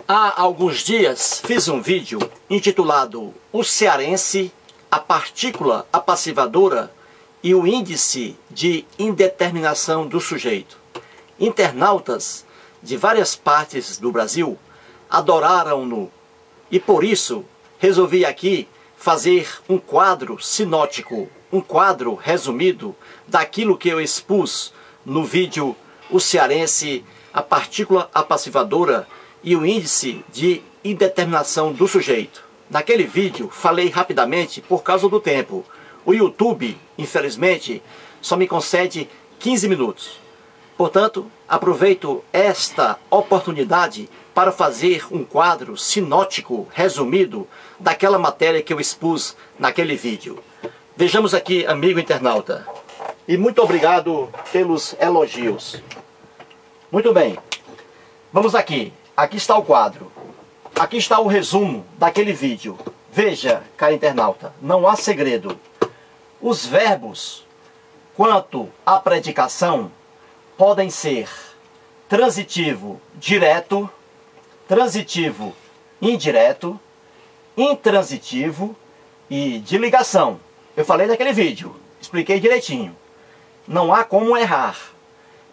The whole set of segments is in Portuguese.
Há alguns dias fiz um vídeo intitulado O Cearense, a partícula apassivadora e o índice de indeterminação do sujeito. Internautas de várias partes do Brasil adoraram-no e por isso resolvi aqui fazer um quadro sinótico, um quadro resumido daquilo que eu expus no vídeo O Cearense, a partícula apassivadora e o índice de indeterminação do sujeito. Naquele vídeo falei rapidamente por causa do tempo. O YouTube, infelizmente, só me concede 15 minutos. Portanto, aproveito esta oportunidade para fazer um quadro sinótico resumido daquela matéria que eu expus naquele vídeo. Vejamos aqui, amigo internauta. E muito obrigado pelos elogios. Muito bem. Vamos aqui. Aqui está o quadro. Aqui está o resumo daquele vídeo. Veja, caro internauta, não há segredo. Os verbos, quanto à predicação, podem ser transitivo direto, transitivo indireto, intransitivo e de ligação. Eu falei naquele vídeo, expliquei direitinho. Não há como errar.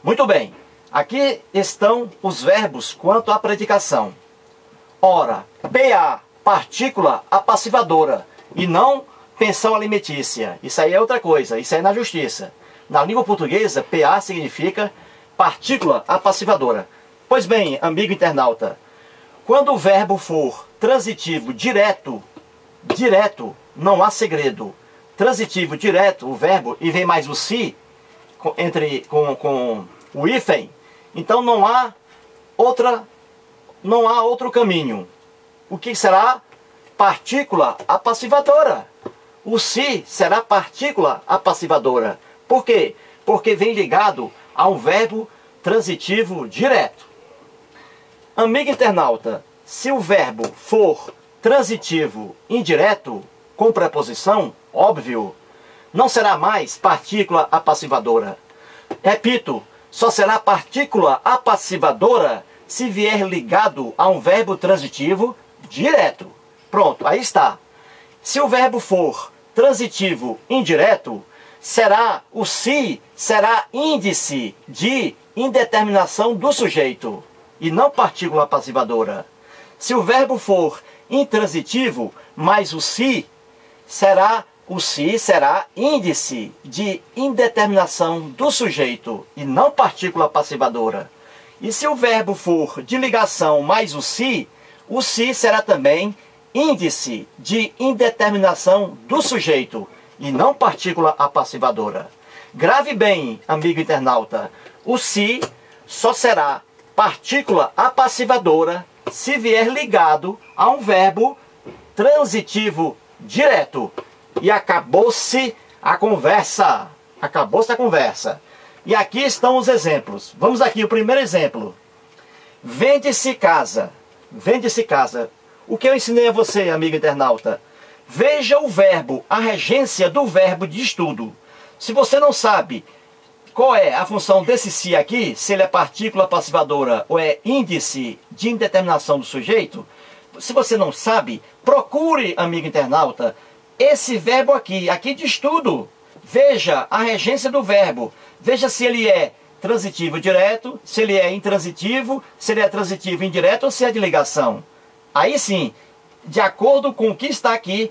Muito bem. Aqui estão os verbos quanto à predicação. Ora, PA, partícula apassivadora, e não pensão alimentícia. Isso aí é outra coisa, isso aí é na justiça. Na língua portuguesa, PA significa partícula apassivadora. Pois bem, amigo internauta, quando o verbo for transitivo direto, não há segredo. Transitivo direto, o verbo, e vem mais o si, com o hífen, então não há outro caminho. O que será? Partícula apassivadora. O si será partícula apassivadora. Por quê? Porque vem ligado a um verbo transitivo direto. Amigo internauta, se o verbo for transitivo indireto, com preposição, óbvio, não será mais partícula apassivadora. Repito, só será partícula apassivadora se vier ligado a um verbo transitivo direto. Pronto, aí está. Se o verbo for transitivo indireto, o si será índice de indeterminação do sujeito e não partícula apassivadora. Se o verbo for intransitivo, mais o si será índice de indeterminação do sujeito e não partícula apassivadora. E se o verbo for de ligação mais o si será também índice de indeterminação do sujeito e não partícula apassivadora. Grave bem, amigo internauta, o si só será partícula apassivadora se vier ligado a um verbo transitivo direto. E acabou-se a conversa. Acabou-se a conversa. E aqui estão os exemplos. Vamos aqui, o primeiro exemplo. Vende-se casa. Vende-se casa. O que eu ensinei a você, amigo internauta? Veja o verbo, a regência do verbo de estudo. Se você não sabe qual é a função desse si aqui, se ele é partícula apassivadora ou é índice de indeterminação do sujeito, se você não sabe, procure, amigo internauta, esse verbo aqui de estudo. Veja a regência do verbo. Veja se ele é transitivo direto, se ele é intransitivo, se ele é transitivo indireto ou se é de ligação. Aí sim, de acordo com o que está aqui,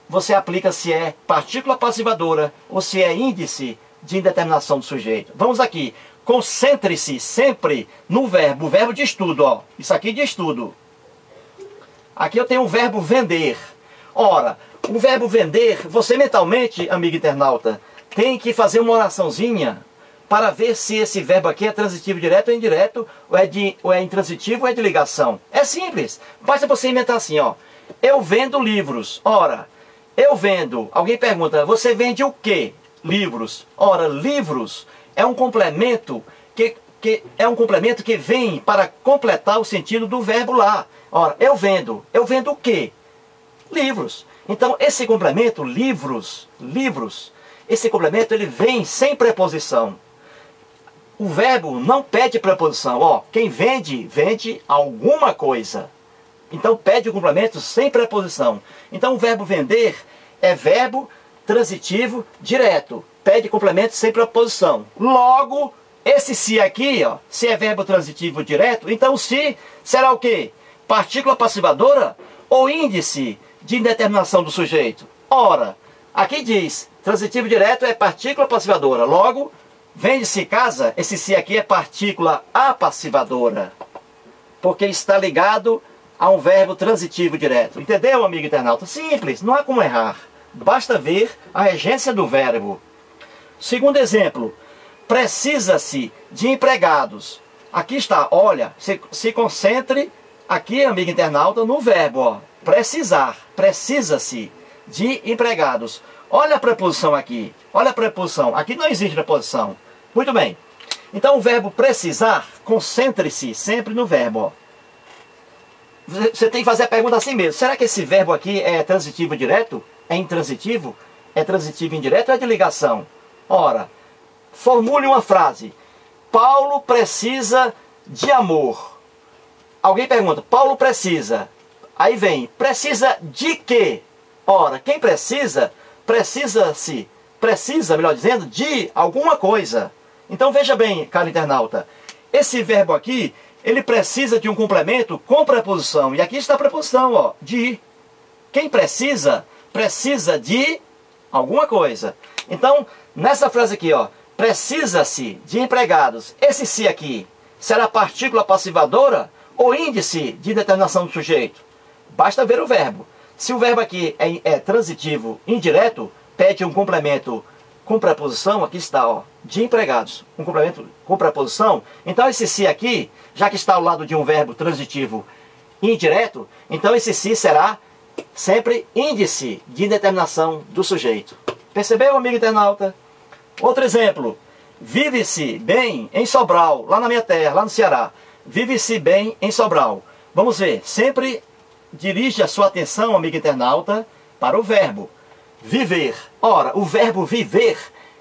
você aplica se é partícula apassivadora ou se é índice de indeterminação do sujeito. Vamos aqui. Concentre-se sempre no verbo, o verbo de estudo, ó. Isso aqui de estudo. Aqui eu tenho o verbo vender. Ora, o verbo vender, você mentalmente, amigo internauta, tem que fazer uma oraçãozinha para ver se esse verbo aqui é transitivo direto ou indireto, ou é intransitivo ou é de ligação. É simples. Basta você inventar assim, ó. Eu vendo livros. Ora, eu vendo. Alguém pergunta, você vende o quê? Livros. Ora, livros é um complemento que vem para completar o sentido do verbo lá. Ora, eu vendo. Eu vendo o quê? Livros. Então, esse complemento, livros, esse complemento ele vem sem preposição. o verbo não pede preposição. Ó, quem vende, vende alguma coisa. Então pede o complemento sem preposição. Então o verbo vender é verbo transitivo direto. Pede complemento sem preposição. Logo, esse se aqui, ó, se é verbo transitivo direto, então o se será o quê? Partícula passivadora ou índice de indeterminação do sujeito? Ora, aqui diz, transitivo direto é partícula passivadora. Logo, vende-se casa, esse se aqui é partícula apassivadora. Porque está ligado a um verbo transitivo direto. Entendeu, amigo internauta? Simples, não há como errar. Basta ver a regência do verbo. Segundo exemplo, precisa-se de empregados. Aqui está, olha, se concentre aqui, amigo internauta, no verbo, ó, precisar. Precisa-se de empregados. Olha a preposição aqui, olha a preposição. Aqui não existe preposição. Muito bem. Então o verbo precisar, concentre-se sempre no verbo, ó. Você tem que fazer a pergunta assim mesmo. Será que esse verbo aqui é transitivo direto? É intransitivo? É transitivo indireto ou é de ligação? Ora, formule uma frase. Paulo precisa de amor. Alguém pergunta, Paulo precisa. Aí vem, precisa de quê? Ora, quem precisa, precisa, melhor dizendo, de alguma coisa. Então veja bem, caro internauta. Esse verbo aqui, ele precisa de um complemento com preposição. E aqui está a preposição, ó, de. Quem precisa, precisa de alguma coisa. Então, nessa frase aqui, ó, precisa-se de empregados. Esse se aqui será partícula passivadora ou índice de determinação do sujeito? Basta ver o verbo. Se o verbo aqui é transitivo indireto, pede um complemento com preposição, aqui está, ó, de empregados. Um complemento com preposição. Então esse se aqui, já que está ao lado de um verbo transitivo indireto, então esse se será sempre índice de indeterminação do sujeito. Percebeu, amigo internauta? Outro exemplo. Vive-se bem em Sobral, lá na minha terra, lá no Ceará. Vive-se bem em Sobral. Vamos ver, sempre dirige a sua atenção, amigo internauta, para o verbo viver. Ora, o verbo viver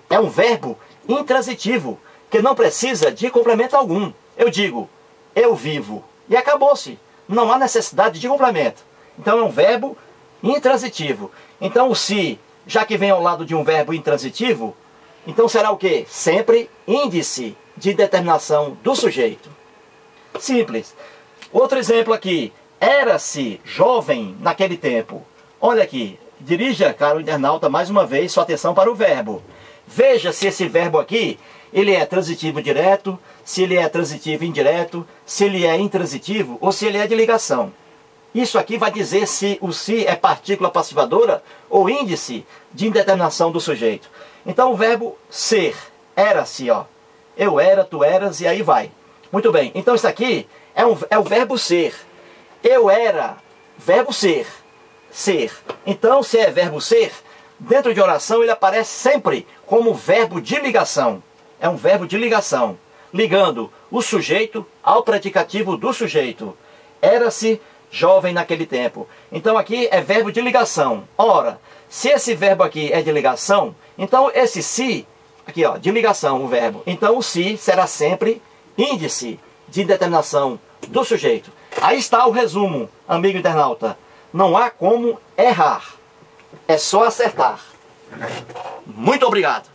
é um verbo intransitivo, que não precisa de complemento algum. Eu digo, eu vivo, e acabou-se. Não há necessidade de complemento. Então é um verbo intransitivo. Então o se, já que vem ao lado de um verbo intransitivo, então será o quê? Sempre índice de determinação do sujeito. Simples. Outro exemplo aqui. Era-se jovem naquele tempo. Olha aqui. Dirija, caro internauta, mais uma vez sua atenção para o verbo. Veja se esse verbo aqui, ele é transitivo direto, se ele é transitivo indireto, se ele é intransitivo ou se ele é de ligação. Isso aqui vai dizer se o se é partícula passivadora ou índice de indeterminação do sujeito. Então o verbo ser, era-se, ó. Eu era, tu eras e aí vai. Muito bem, então isso aqui é o verbo ser. Eu era, verbo ser. Ser. Então, se é verbo ser, dentro de oração ele aparece sempre como verbo de ligação. É um verbo de ligação, ligando o sujeito ao predicativo do sujeito. Era-se jovem naquele tempo. Então aqui é verbo de ligação. Ora, se esse verbo aqui é de ligação, então esse se, aqui ó, de ligação o verbo. Então o se será sempre índice de determinação do sujeito. Aí está o resumo, amigo internauta. Não há como errar. É só acertar. Muito obrigado.